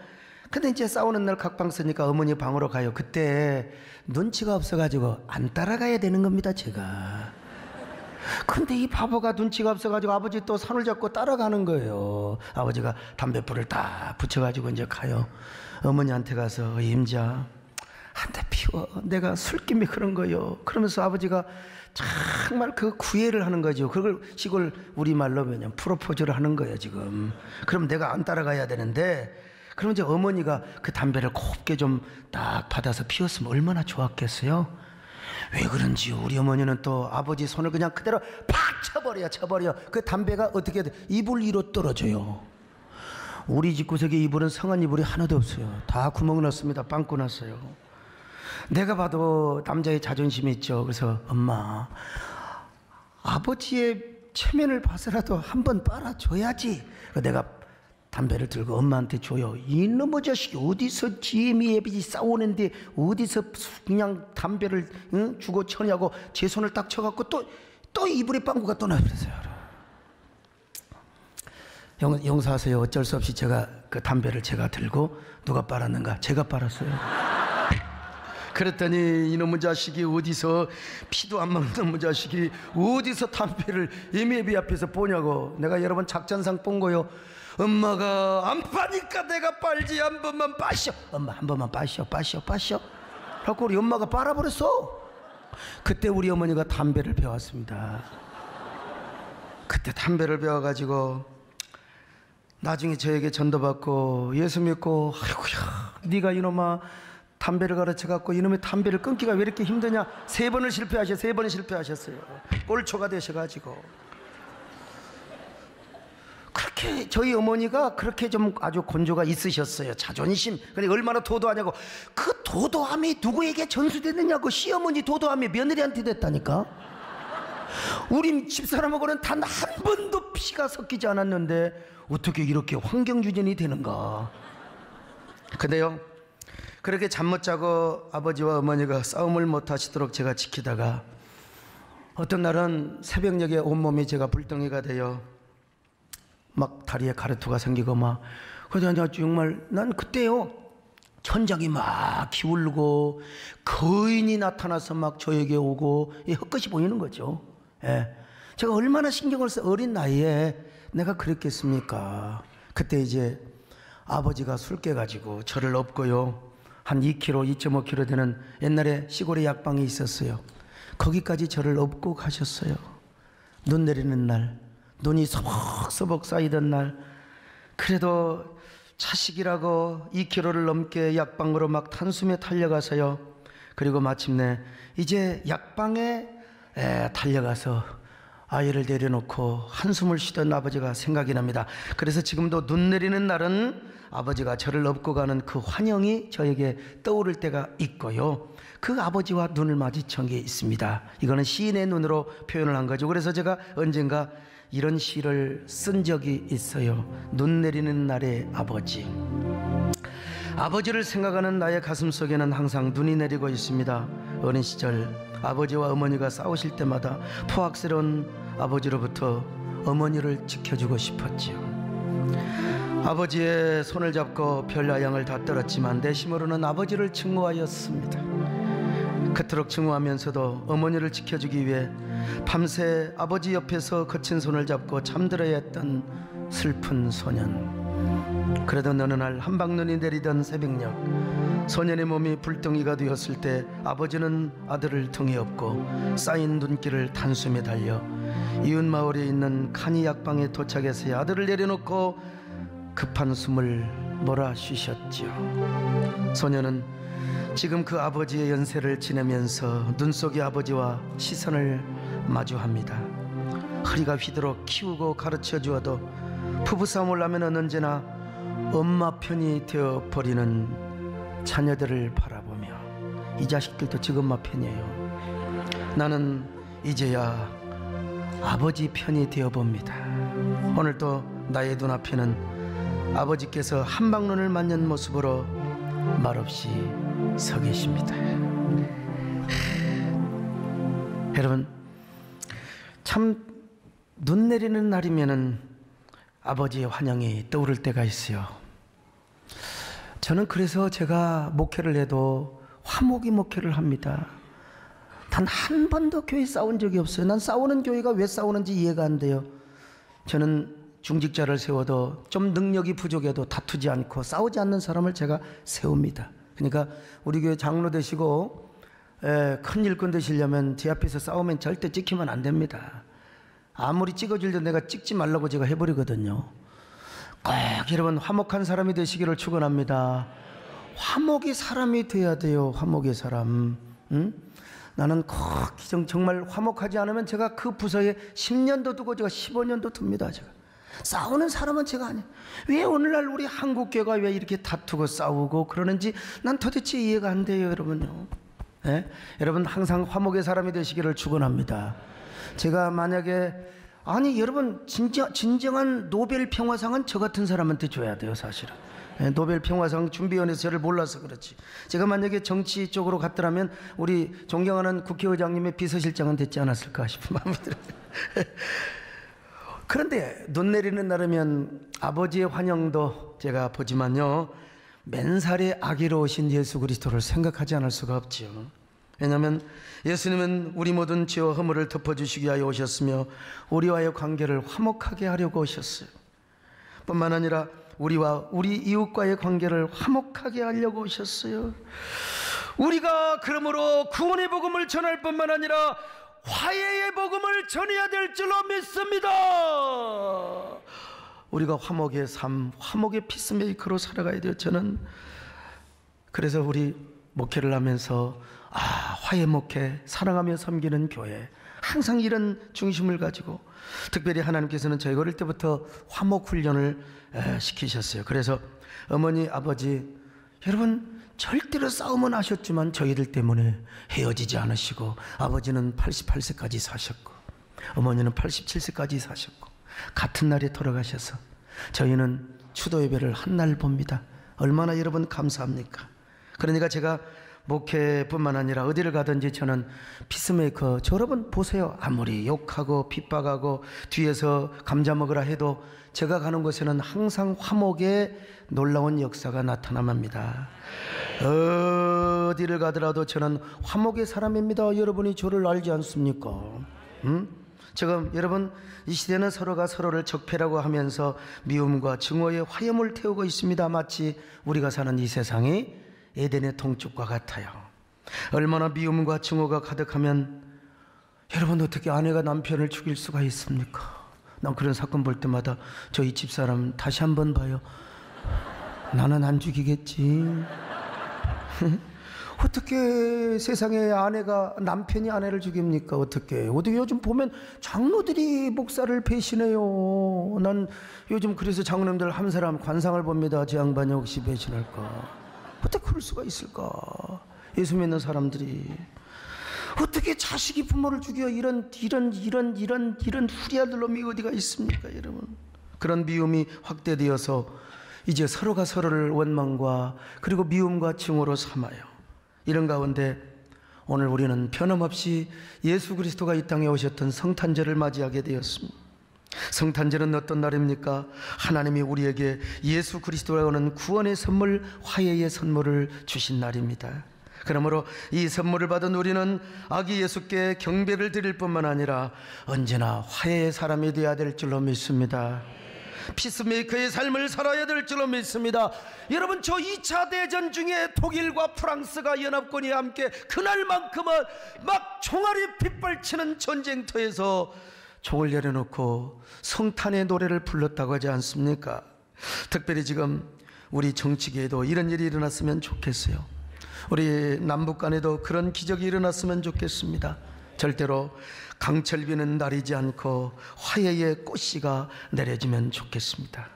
근데 이제 싸우는 날 각방 쓰니까 어머니 방으로 가요. 그때 눈치가 없어가지고 안 따라가야 되는 겁니다, 제가. 근데 이 바보가 눈치가 없어가지고 아버지 또 손을 잡고 따라가는 거예요. 아버지가 담배불을 딱 붙여가지고 이제 가요. 어머니한테 가서, 임자 한 대 피워, 내가 술김이 그런 거요. 그러면서 아버지가 정말 그 구애를 하는 거죠. 그걸 시골 우리말로 뭐냐, 프로포즈를 하는 거예요 지금. 그럼 내가 안 따라가야 되는데, 그럼 이제 어머니가 그 담배를 곱게 좀 딱 받아서 피웠으면 얼마나 좋았겠어요. 왜 그런지요, 우리 어머니는 또 아버지 손을 그냥 그대로 팍 쳐버려. 그 담배가 어떻게 돼? 이불 위로 떨어져요. 우리 집 구석에 이불은 성한 이불이 하나도 없어요. 다 구멍 났습니다. 빵꾸 났어요. 내가 봐도 남자의 자존심이 있죠. 그래서 엄마, 아버지의 체면을 봐서라도 한번 빨아줘야지. 내가 담배를 들고 엄마한테 줘요. 이놈의 자식이 어디서 GM이 싸우는데 어디서 그냥 담배를 주고 쳐냐고 제 손을 딱 쳐갖고 또 이불에 빵꾸가 또 나버렸어요. 용서하세요. 어쩔 수 없이 제가 그 담배를 제가 들고, 누가 빨았는가? 제가 빨았어요. 그랬더니 이놈의 자식이 어디서, 피도 안 먹는 놈의 자식이 어디서 담배를 예매비 앞에서 보냐고. 내가 여러 번 작전상 본 거요. 엄마가 안 빠니까 내가 빨지, 한 번만 빠셔. 엄마 한 번만 빠셔. 그래갖고 우리 엄마가 빨아버렸어. 그때 우리 어머니가 담배를 배웠습니다. 그때 담배를 배워가지고 나중에 저에게 전도받고 예수 믿고, 아이고야, 네가 이놈아 담배를 가르쳐갖고 이놈의 담배를 끊기가 왜 이렇게 힘드냐. 3번을 실패하셨어요. 꼴초가 되셔가지고. 그렇게 저희 어머니가 그렇게 좀 아주 곤조가 있으셨어요. 자존심. 근데 얼마나 도도하냐고. 그 도도함이 누구에게 전수됐느냐고. 시어머니 도도함이 며느리한테 됐다니까. 우리 집사람하고는 단 한 번도 피가 섞이지 않았는데 어떻게 이렇게 환경유전이 되는가. 근데요, 그렇게 잠 못 자고 아버지와 어머니가 싸움을 못 하시도록 제가 지키다가 어떤 날은 새벽녘에 온몸이 제가 불덩이가 돼요. 막 다리에 가래투가 생기고 막. 그래서 정말 난 그때요, 천장이 막 기울고 거인이 나타나서 막 저에게 오고 헛것이 보이는 거죠. 예. 제가 얼마나 신경을 써, 어린 나이에 내가 그랬겠습니까. 그때 이제 아버지가 술 깨가지고 저를 업고요, 한 2kg, 2.5kg 되는 옛날에 시골에 약방이 있었어요. 거기까지 저를 업고 가셨어요. 눈 내리는 날, 눈이 서벅서벅 쌓이던 날. 그래도 자식이라고 2kg를 넘게 약방으로 막 탄숨에 달려가서요. 그리고 마침내 이제 약방에 달려가서 아이를 내려놓고 한숨을 쉬던 아버지가 생각이 납니다. 그래서 지금도 눈 내리는 날은 아버지가 저를 업고 가는 그 환영이 저에게 떠오를 때가 있고요. 그 아버지와 눈을 마주친 게 있습니다. 이거는 시인의 눈으로 표현을 한 거죠. 그래서 제가 언젠가 이런 시를 쓴 적이 있어요. 눈 내리는 날의 아버지. 아버지를 생각하는 나의 가슴속에는 항상 눈이 내리고 있습니다. 어린 시절 아버지와 어머니가 싸우실 때마다 포악스러운 아버지로부터 어머니를 지켜주고 싶었지요. 아버지의 손을 잡고 별야양을 다 떨었지만 내심으로는 아버지를 증오하였습니다. 그토록 증오하면서도 어머니를 지켜주기 위해 밤새 아버지 옆에서 거친 손을 잡고 잠들어야 했던 슬픈 소년. 그래도 어느 날 한방눈이 내리던 새벽녘, 소년의 몸이 불덩이가 되었을 때 아버지는 아들을 등에 업고 쌓인 눈길을 단숨에 달려 이웃 마을에 있는 간이 약방에 도착해서야 아들을 내려놓고 급한 숨을 몰아쉬셨지요. 소년은 지금 그 아버지의 연세를 지내면서 눈 속의 아버지와 시선을 마주합니다. 허리가 휘도록 키우고 가르쳐 주어도 부부싸움을 하면 언제나 엄마 편이 되어버리는 자녀들을 바라보며 이 자식들도 지금 엄마 편이에요. 나는 이제야 아버지 편이 되어봅니다. 오늘도 나의 눈앞에는 아버지께서 한방눈을 맞는 모습으로 말없이 서 계십니다. 여러분, 참 눈 내리는 날이면은 아버지의 환영이 떠오를 때가 있어요. 저는 그래서 제가 목회를 해도 화목이 목회를 합니다. 단 한 번도 교회 싸운 적이 없어요. 난 싸우는 교회가 왜 싸우는지 이해가 안 돼요. 저는 중직자를 세워도 좀 능력이 부족해도 다투지 않고 싸우지 않는 사람을 제가 세웁니다. 그러니까 우리 교회 장로 되시고 큰 일꾼 되시려면 제 앞에서 싸우면 절대 찍히면 안 됩니다. 아무리 찍어줄도 내가 찍지 말라고 제가 해버리거든요. 꼭 여러분 화목한 사람이 되시기를 축원합니다. 화목의 사람이 돼야 돼요. 화목의 사람. 응? 나는 꼭 정말 화목하지 않으면 제가 그 부서에 10년도 두고 제가 15년도 둡니다. 제가 싸우는 사람은 제가 아니에요. 왜 오늘날 우리 한국교회가 왜 이렇게 다투고 싸우고 그러는지 난 도대체 이해가 안 돼요. 여러분요. 네? 여러분 항상 화목의 사람이 되시기를 축원합니다. 제가 만약에 아니 여러분 진정한 노벨 평화상은 저 같은 사람한테 줘야 돼요. 사실은 노벨 평화상 준비위원회에서 저를 몰라서 그렇지. 제가 만약에 정치 쪽으로 갔더라면 우리 존경하는 국회의장님의 비서실장은 됐지 않았을까 싶은 마음이 들어요. 그런데 눈 내리는 날이면 아버지의 환영도 제가 보지만요, 맨살에 아기로 오신 예수 그리스도를 생각하지 않을 수가 없지요. 왜냐하면 예수님은 우리 모든 죄와 허물을 덮어주시기 위하여 오셨으며 우리와의 관계를 화목하게 하려고 오셨어요. 뿐만 아니라 우리와 우리 이웃과의 관계를 화목하게 하려고 오셨어요. 우리가 그러므로 구원의 복음을 전할 뿐만 아니라 화해의 복음을 전해야 될 줄로 믿습니다. 우리가 화목의 삶, 화목의 피스메이커로 살아가야 돼요. 저는 그래서 우리 목회를 하면서 화해 목회, 사랑하며 섬기는 교회, 항상 이런 중심을 가지고 특별히 하나님께서는 저희 어릴 때부터 화목 훈련을 시키셨어요. 그래서 어머니, 아버지 여러분 절대로 싸움은 하셨지만 저희들 때문에 헤어지지 않으시고, 아버지는 88세까지 사셨고 어머니는 87세까지 사셨고 같은 날에 돌아가셔서 저희는 추도 예배를 한 날 봅니다. 얼마나 여러분 감사합니까? 그러니까 제가 목회뿐만 아니라 어디를 가든지 저는 피스메이커, 저 여러분 보세요. 아무리 욕하고 핍박하고 뒤에서 감자 먹으라 해도 제가 가는 곳에는 항상 화목의 놀라운 역사가 나타납니다. 어디를 가더라도 저는 화목의 사람입니다. 여러분이 저를 알지 않습니까? 지금 여러분 이 시대는 서로가 서로를 적폐라고 하면서 미움과 증오의 화염을 태우고 있습니다. 마치 우리가 사는 이 세상이 에덴의 동쪽과 같아요. 얼마나 미움과 증오가 가득하면 여러분 어떻게 아내가 남편을 죽일 수가 있습니까? 난 그런 사건 볼 때마다 저희 집사람 다시 한번 봐요. 나는 안 죽이겠지. 어떻게 세상에 남편이 아내를 죽입니까? 어떻게 요즘 보면 장로들이 목사를 배신해요. 난 요즘 그래서 장로님들 한 사람 관상을 봅니다. 저 양반이 혹시 배신할까? 어떻게 그럴 수가 있을까? 예수 믿는 사람들이 어떻게 자식이 부모를 죽여? 이런 후리아들 놈이 어디가 있습니까, 여러분? 그런 미움이 확대되어서 이제 서로가 서로를 원망과 그리고 미움과 증오로 삼아요. 이런 가운데 오늘 우리는 변함없이 예수 그리스도가 이 땅에 오셨던 성탄절을 맞이하게 되었습니다. 성탄절은 어떤 날입니까? 하나님이 우리에게 예수 그리스도가 오는 구원의 선물, 화해의 선물을 주신 날입니다. 그러므로 이 선물을 받은 우리는 아기 예수께 경배를 드릴 뿐만 아니라 언제나 화해의 사람이 되어야 될 줄로 믿습니다. 피스메이커의 삶을 살아야 될 줄로 믿습니다. 여러분, 저 2차 대전 중에 독일과 프랑스가 연합군이 함께 그날만큼은 막 총알이 빗발치는 전쟁터에서 총을 내려놓고 성탄의 노래를 불렀다고 하지 않습니까? 특별히 지금 우리 정치계에도 이런 일이 일어났으면 좋겠어요. 우리 남북 간에도 그런 기적이 일어났으면 좋겠습니다. 절대로 강철비는 나리지 않고 화해의 꽃씨가 내려지면 좋겠습니다.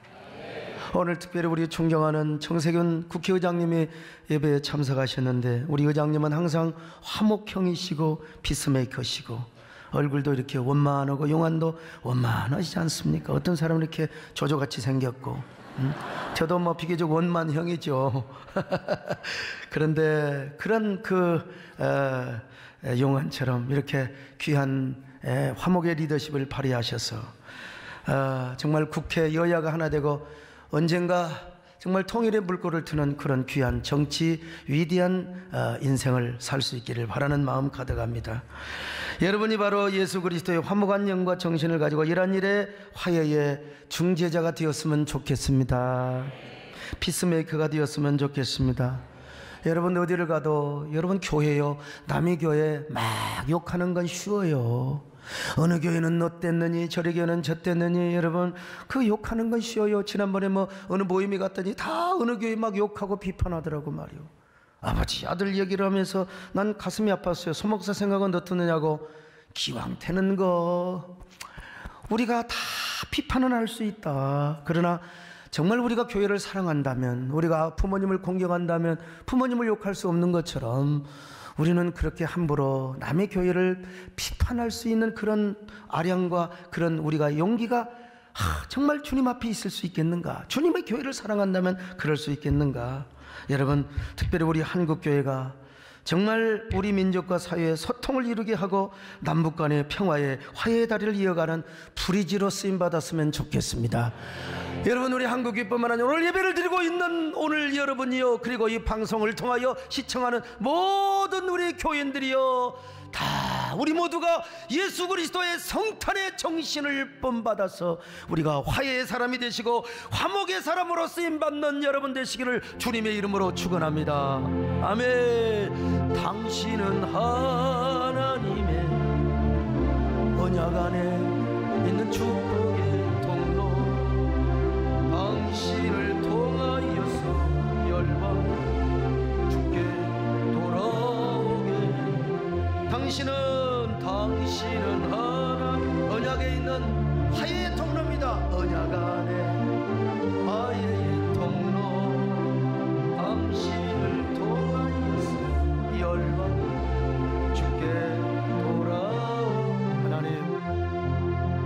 오늘 특별히 우리 존경하는 정세균 국회의장님이 예배에 참석하셨는데, 우리 의장님은 항상 화목형이시고 피스메이커시고 얼굴도 이렇게 원만하고 용안도 원만하시지 않습니까? 어떤 사람은 이렇게 조조같이 생겼고, 저도 뭐 비교적 원만형이죠. 그런데 그런 용안처럼 이렇게 귀한 화목의 리더십을 발휘하셔서 정말 국회 여야가 하나 되고 언젠가 정말 통일의 물꼬를 트는 그런 귀한 정치 위대한 인생을 살 수 있기를 바라는 마음 가득합니다. 여러분이 바로 예수 그리스도의 화목한 영과 정신을 가지고 이러한 일에 화해의 중재자가 되었으면 좋겠습니다. 피스메이커가 되었으면 좋겠습니다. 여러분 어디를 가도, 여러분 교회요, 남의 교회 막 욕하는 건 쉬워요. 어느 교회는 어땠느니 저리 교회는 저땠느니, 여러분 그 욕하는 건 쉬워요. 지난번에 뭐 어느 모임에 갔더니 다 어느 교회 막 욕하고 비판하더라고 말이요. 아버지 아들 얘기를 하면서 난 가슴이 아팠어요. 소목사 생각은 어떻느냐고. 기왕 되는 거 우리가 다 비판은 할 수 있다. 그러나 정말 우리가 교회를 사랑한다면, 우리가 부모님을 공경한다면 부모님을 욕할 수 없는 것처럼 우리는 그렇게 함부로 남의 교회를 비판할 수 있는 그런 아량과 그런 우리가 용기가 정말 주님 앞에 있을 수 있겠는가? 주님의 교회를 사랑한다면 그럴 수 있겠는가? 여러분, 특별히 우리 한국교회가 정말 우리 민족과 사회의 소통을 이루게 하고 남북 간의 평화의 화해의 다리를 이어가는 브리지로 쓰임받았으면 좋겠습니다. 여러분, 우리 한국교회뿐만 아니라 오늘 예배를 드리고 있는 오늘 여러분이요, 그리고 이 방송을 통하여 시청하는 모든 우리 교인들이요, 다 우리 모두가 예수 그리스도의 성탄의 정신을 본받아서 우리가 화해의 사람이 되시고 화목의 사람으로 쓰임받는 여러분 되시기를 주님의 이름으로 축원합니다. 아멘. 당신은 하나님의 언약 안에 있는 축복의 통로, 당신을 통하여서 열방 주께 돌아오게. 당신은 하나님 언약에 있는 화해의 통로입니다. 언약 안에 화해의 통로, 당신을 통하여서 열방 주께 돌아오. 하나님,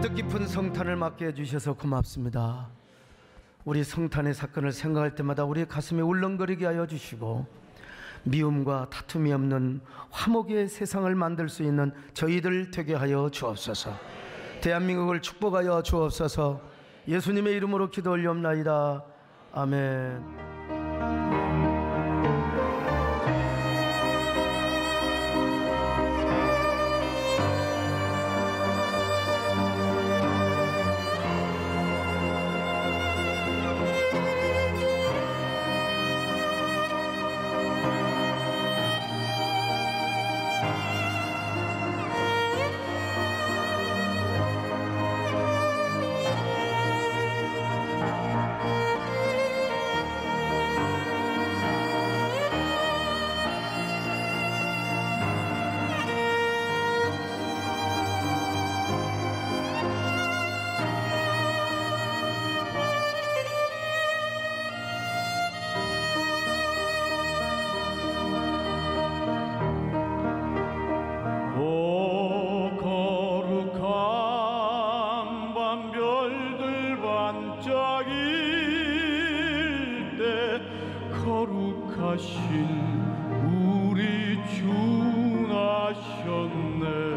뜻깊은 성탄을 맞게 해주셔서 고맙습니다. 우리 성탄의 사건을 생각할 때마다 우리 가슴에 울렁거리게 하여 주시고, 미움과 다툼이 없는 화목의 세상을 만들 수 있는 저희들 되게 하여 주옵소서. 대한민국을 축복하여 주옵소서. 예수님의 이름으로 기도 올리옵나이다. 아멘. 거룩하신 우리 주 나셨네.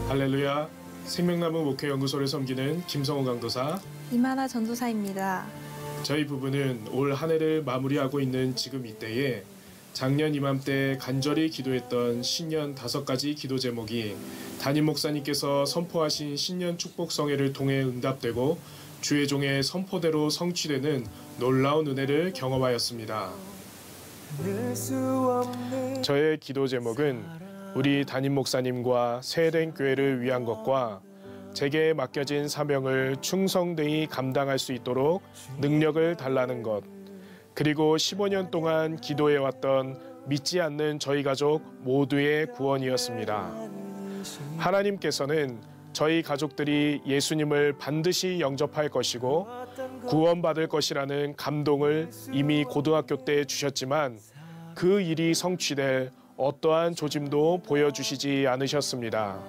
할렐루야, 생명나무 목회연구소를 섬기는 김성호 강도사, 이만아 전도사입니다. 저희 부부는 올 한 해를 마무리하고 있는 지금 이때에 작년 이맘때 간절히 기도했던 신년 5가지 기도 제목이 담임 목사님께서 선포하신 신년 축복성회를 통해 응답되고 주의 종의 선포대로 성취되는 놀라운 은혜를 경험하였습니다. 저의 기도 제목은 우리 담임 목사님과 세된 교회를 위한 것과 제게 맡겨진 사명을 충성되이 감당할 수 있도록 능력을 달라는 것, 그리고 15년 동안 기도해왔던 믿지 않는 저희 가족 모두의 구원이었습니다. 하나님께서는 저희 가족들이 예수님을 반드시 영접할 것이고 구원받을 것이라는 감동을 이미 고등학교 때 주셨지만 그 일이 성취될 어떠한 조짐도 보여주시지 않으셨습니다.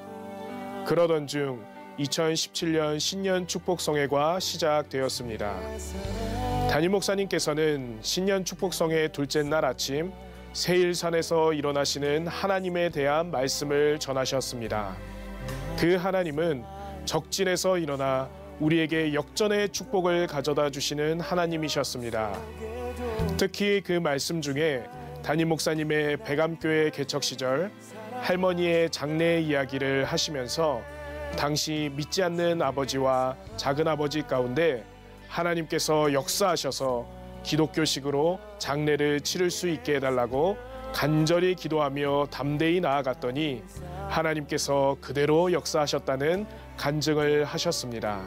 그러던 중 2017년 신년 축복성회가 시작되었습니다. 담임 목사님께서는 신년 축복성회 둘째 날 아침 세일산에서 일어나시는 하나님에 대한 말씀을 전하셨습니다. 그 하나님은 적진에서 일어나 우리에게 역전의 축복을 가져다 주시는 하나님이셨습니다. 특히 그 말씀 중에 담임 목사님의 백암교회 개척 시절 할머니의 장례 이야기를 하시면서 당시 믿지 않는 아버지와 작은아버지 가운데 하나님께서 역사하셔서 기독교식으로 장례를 치를 수 있게 해달라고 간절히 기도하며 담대히 나아갔더니 하나님께서 그대로 역사하셨다는 간증을 하셨습니다.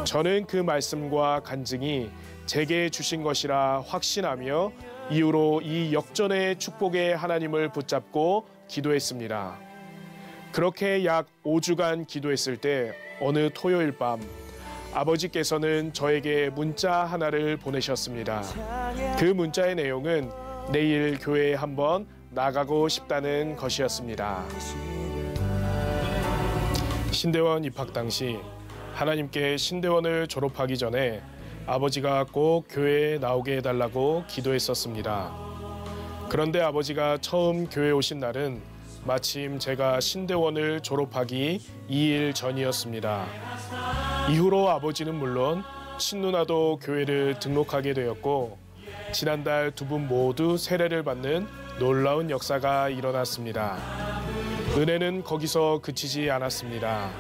저는 그 말씀과 간증이 제게 주신 것이라 확신하며 이후로 이 역전의 축복의 하나님을 붙잡고 기도했습니다. 그렇게 약 5주간 기도했을 때 어느 토요일 밤 아버지께서는 저에게 문자 하나를 보내셨습니다. 그 문자의 내용은 내일 교회에 한번 나가고 싶다는 것이었습니다. 신대원 입학 당시 하나님께 신대원을 졸업하기 전에 아버지가 꼭 교회에 나오게 해달라고 기도했었습니다. 그런데 아버지가 처음 교회에 오신 날은 마침 제가 신대원을 졸업하기 2일 전이었습니다. 이후로 아버지는 물론 친누나도 교회를 등록하게 되었고 지난달 두 분 모두 세례를 받는 놀라운 역사가 일어났습니다. 은혜는 거기서 그치지 않았습니다.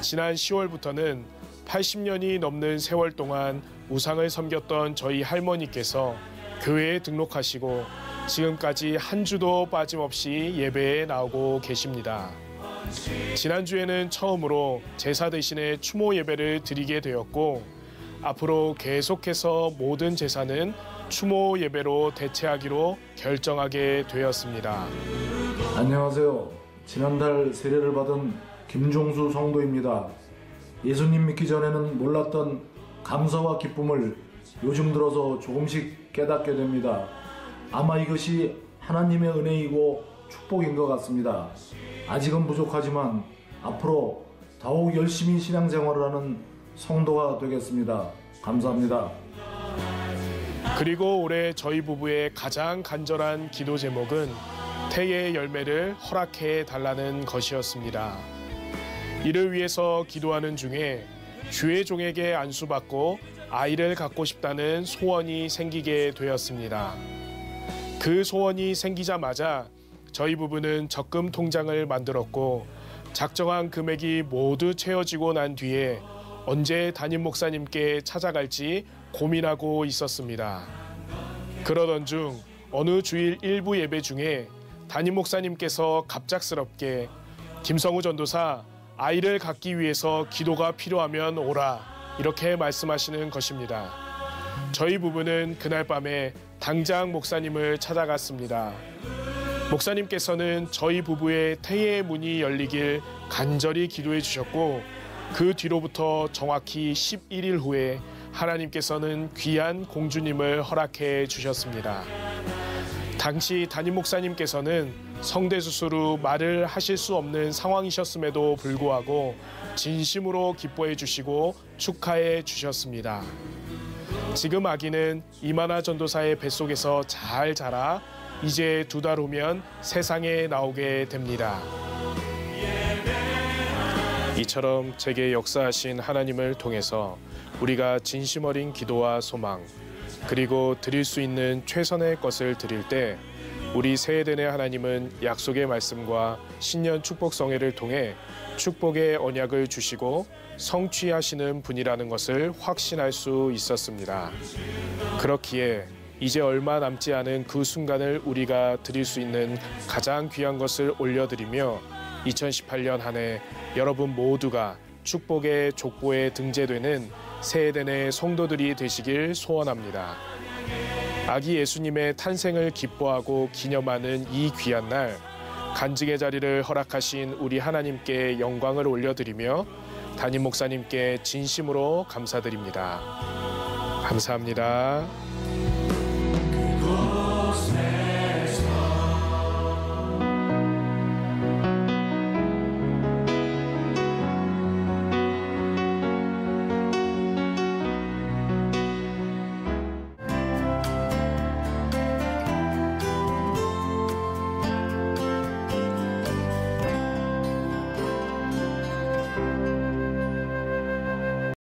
지난 10월부터는 80년이 넘는 세월 동안 우상을 섬겼던 저희 할머니께서 교회에 등록하시고 지금까지 한 주도 빠짐없이 예배에 나오고 계십니다. 지난주에는 처음으로 제사 대신에 추모 예배를 드리게 되었고 앞으로 계속해서 모든 제사는 추모 예배로 대체하기로 결정하게 되었습니다. 안녕하세요. 지난달 세례를 받은 김종수 성도입니다. 예수님 믿기 전에는 몰랐던 감사와 기쁨을 요즘 들어서 조금씩 깨닫게 됩니다. 아마 이것이 하나님의 은혜이고 축복인 것 같습니다. 아직은 부족하지만 앞으로 더욱 열심히 신앙생활을 하는 성도가 되겠습니다. 감사합니다. 그리고 올해 저희 부부의 가장 간절한 기도 제목은 태의 열매를 허락해 달라는 것이었습니다. 이를 위해서 기도하는 중에 주의 종에게 안수받고 아이를 갖고 싶다는 소원이 생기게 되었습니다. 그 소원이 생기자마자 저희 부부는 적금 통장을 만들었고 작정한 금액이 모두 채워지고 난 뒤에 언제 담임 목사님께 찾아갈지 고민하고 있었습니다. 그러던 중 어느 주일 일부 예배 중에 담임 목사님께서 갑작스럽게 김성우 전도사 아이를 갖기 위해서 기도가 필요하면 오라 이렇게 말씀하시는 것입니다. 저희 부부는 그날 밤에 당장 목사님을 찾아갔습니다. 목사님께서는 저희 부부의 태의 문이 열리길 간절히 기도해 주셨고 그 뒤로부터 정확히 11일 후에 하나님께서는 귀한 공주님을 허락해 주셨습니다. 당시 담임 목사님께서는 성대수술 후 말을 하실 수 없는 상황이셨음에도 불구하고 진심으로 기뻐해 주시고 축하해 주셨습니다. 지금 아기는 이만하 전도사의 뱃속에서 잘 자라 이제 2달 후면 세상에 나오게 됩니다. 이처럼 제게 역사하신 하나님을 통해서 우리가 진심 어린 기도와 소망 그리고 드릴 수 있는 최선의 것을 드릴 때 우리 세대의 하나님은 약속의 말씀과 신년 축복성회를 통해 축복의 언약을 주시고 성취하시는 분이라는 것을 확신할 수 있었습니다. 그렇기에 이제 얼마 남지 않은 그 순간을 우리가 드릴 수 있는 가장 귀한 것을 올려드리며 2018년 한 해 여러분 모두가 축복의 족보에 등재되는 세대의 성도들이 되시길 소원합니다. 아기 예수님의 탄생을 기뻐하고 기념하는 이 귀한 날 간증의 자리를 허락하신 우리 하나님께 영광을 올려드리며 담임 목사님께 진심으로 감사드립니다. 감사합니다.